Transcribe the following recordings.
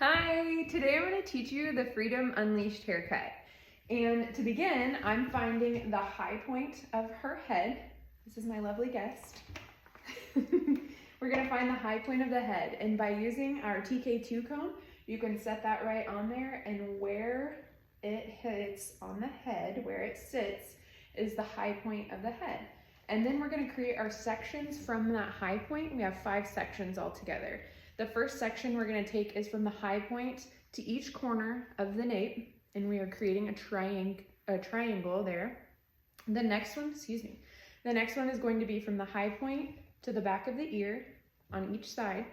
Hi, today I'm going to teach you the Freedom Unleashed haircut. And to begin, I'm finding the high point of her head. This is my lovely guest. We're going to find the high point of the head, and by using our TK2 comb, you can set that right on there, and where it hits on the head, where it sits, is the high point of the head. And then we're going to create our sections from that high point. We have 5 sections altogether. The first section we're going to take is from the high point to each corner of the nape, and we are creating a triangle there. The next one is going to be from the high point to the back of the ear on each side.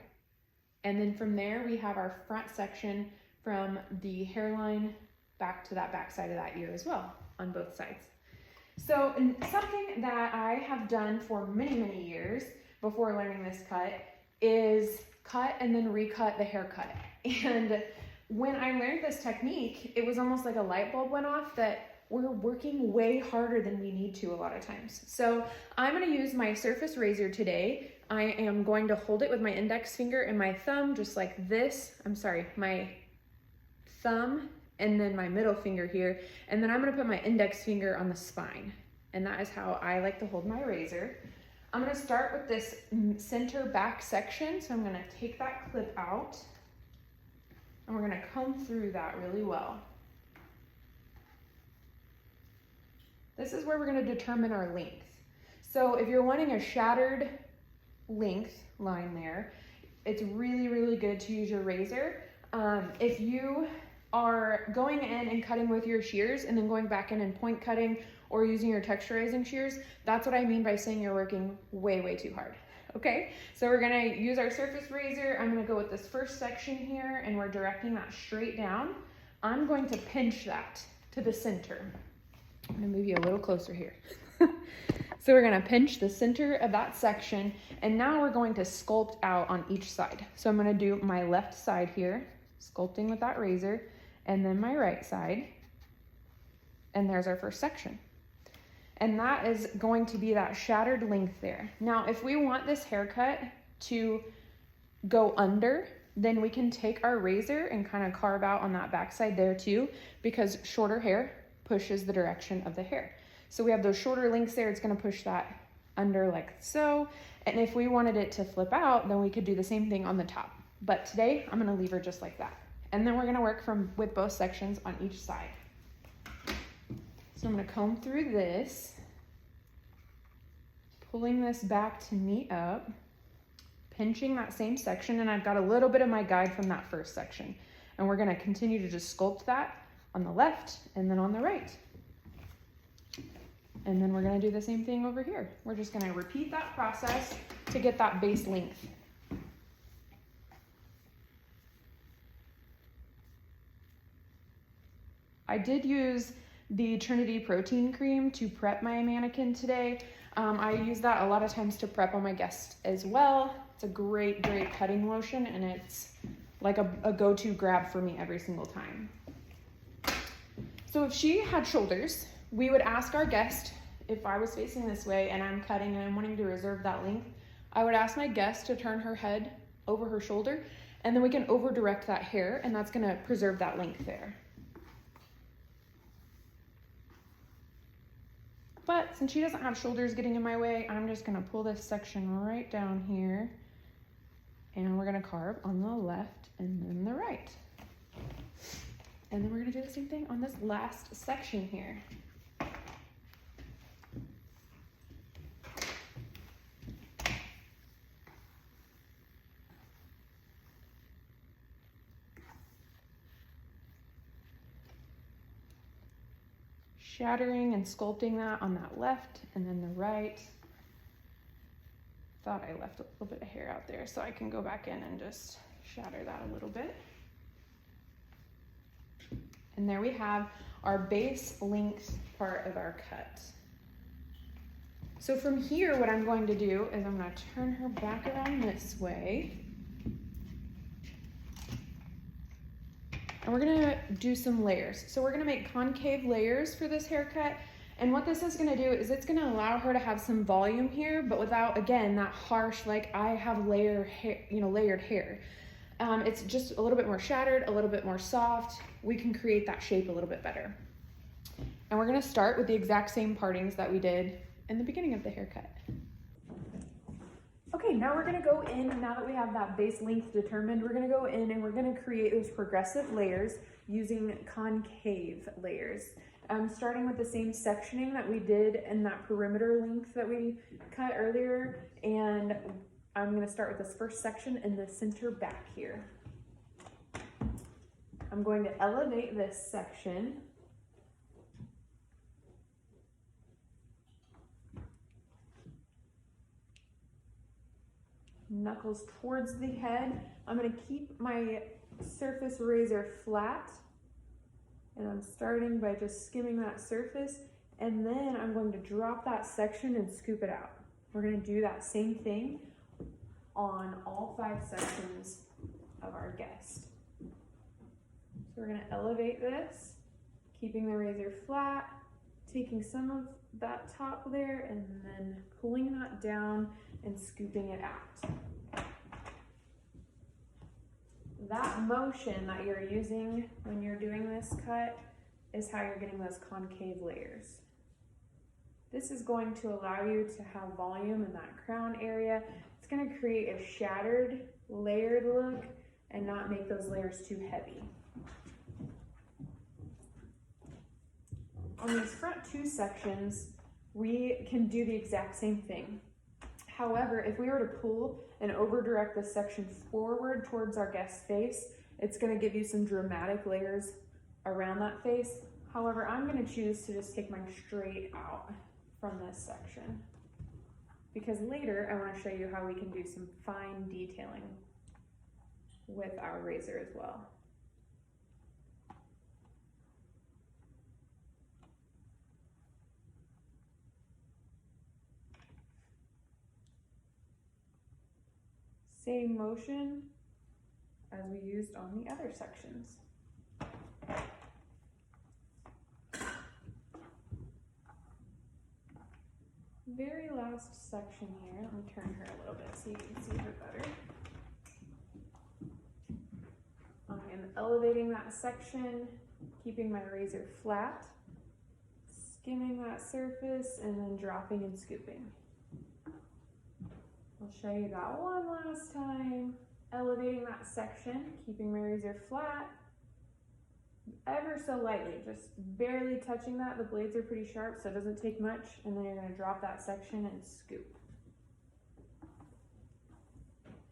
And then from there we have our front section from the hairline back to that back side of that ear as well on both sides. So something that I have done for many years before learning this cut is cut and then recut the haircut. And when I learned this technique, it was almost like a light bulb went off that we're working way harder than we need to a lot of times. So I'm going to use my surface razor today. I am going to hold it with my index finger and my thumb just like this. My thumb and then my middle finger here. And then I'm going to put my index finger on the spine. And that is how I like to hold my razor. I'm going to start with this center back section. So I'm going to take that clip out and we're going to comb through that really well. This is where we're going to determine our length. So if you're wanting a shattered length line there, it's really good to use your razor. If you are going in and cutting with your shears and then going back in and point cutting or using your texturizing shears, that's what I mean by saying you're working way too hard. Okay, so we're gonna use our surface razor. I'm gonna go with this first section here and we're directing that straight down. I'm going to pinch that to the center. I'm gonna move you a little closer here. So we're gonna pinch the center of that section, and now we're going to sculpt out on each side. So I'm gonna do my left side here, sculpting with that razor, and then my right side, and there's our first section. And that is going to be that shattered length there. Now, if we want this haircut to go under, then we can take our razor and kind of carve out on that backside there too, because shorter hair pushes the direction of the hair. So we have those shorter lengths there, it's gonna push that under like so. And if we wanted it to flip out, then we could do the same thing on the top. But today, I'm gonna leave her just like that. And then we're gonna work with both sections on each side. So I'm gonna comb through this, pulling this back to meet up, pinching that same section, and I've got a little bit of my guide from that first section. And we're gonna continue to just sculpt that on the left and then on the right. And then we're gonna do the same thing over here. We're just gonna repeat that process to get that base length. I did use the Trinity Protein Cream to prep my mannequin today. I use that a lot of times to prep on my guests as well. It's a great cutting lotion, and it's like a go-to grab for me every single time. So if she had shoulders, we would ask our guest, if I was facing this way and I'm cutting and I'm wanting to reserve that length, I would ask my guest to turn her head over her shoulder, and then we can over direct that hair, and that's gonna preserve that length there. But since she doesn't have shoulders getting in my way, I'm just gonna pull this section right down here, and we're gonna carve on the left and then the right. And then we're gonna do the same thing on this last section here. Shattering and sculpting that on that left and then the right. Thought I left a little bit of hair out there, so I can go back in and just shatter that a little bit. And there we have our base length part of our cut. So from here, what I'm going to do is I'm going to turn her back around this way. And we're gonna do some layers. So we're gonna make concave layers for this haircut. And what this is gonna do is it's gonna allow her to have some volume here, but without, again, that harsh, like I have layered hair. it's just a little bit more shattered, a little bit more soft. We can create that shape a little bit better. And we're gonna start with the exact same partings that we did in the beginning of the haircut. Okay, now we're gonna go in, now that we have that base length determined, we're gonna go in and we're gonna create those progressive layers using concave layers. Starting with the same sectioning that we did in that perimeter length that we cut earlier. And I'm gonna start with this first section in the center back here. I'm going to elevate this section. Knuckles towards the head. I'm gonna keep my surface razor flat, and I'm starting by just skimming that surface, and then I'm going to drop that section and scoop it out. We're gonna do that same thing on all 5 sections of our guest. So we're gonna elevate this, keeping the razor flat, taking some of that top layer and then pulling that down and scooping it out. That motion that you're using when you're doing this cut is how you're getting those concave layers. This is going to allow you to have volume in that crown area. It's going to create a shattered, layered look and not make those layers too heavy. On these front 2 sections, we can do the exact same thing. However, if we were to pull and over direct this section forward towards our guest's face, it's going to give you some dramatic layers around that face. However, I'm going to choose to just take mine straight out from this section, because later I want to show you how we can do some fine detailing with our razor as well. Same motion as we used on the other sections. Very last section here, let me turn her a little bit so you can see her better. I am elevating that section, keeping my razor flat, skimming that surface, and then dropping and scooping. I'll show you that one last time. Elevating that section, keeping my razor flat, ever so lightly, just barely touching that. The blades are pretty sharp, so it doesn't take much. And then you're going to drop that section and scoop.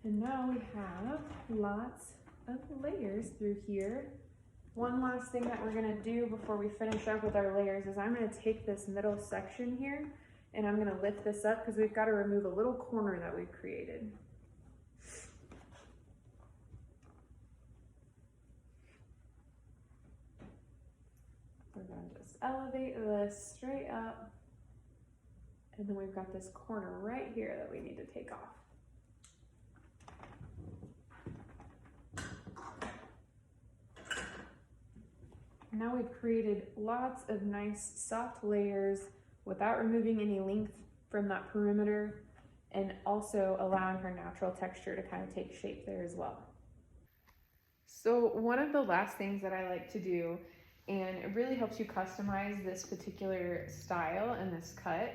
And now we have lots of layers through here. One last thing that we're going to do before we finish up with our layers is I'm going to take this middle section here and I'm going to lift this up because we've got to remove a little corner that we've created. We're going to just elevate this straight up, and then we've got this corner right here that we need to take off. Now we've created lots of nice soft layers without removing any length from that perimeter, and also allowing her natural texture to kind of take shape there as well. So one of the last things that I like to do, and it really helps you customize this particular style and this cut,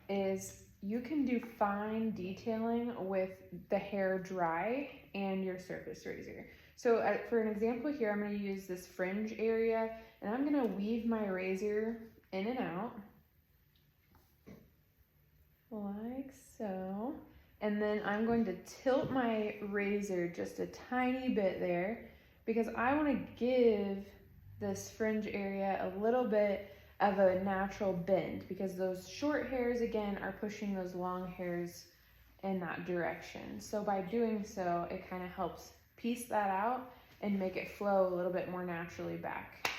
is you can do fine detailing with the hair dry and your surface razor. So for an example here, I'm going to use this fringe area, and I'm going to weave my razor in and out like so, and then I'm going to tilt my razor just a tiny bit there because I want to give this fringe area a little bit of a natural bend, because those short hairs again are pushing those long hairs in that direction. So by doing so, it kind of helps piece that out and make it flow a little bit more naturally back.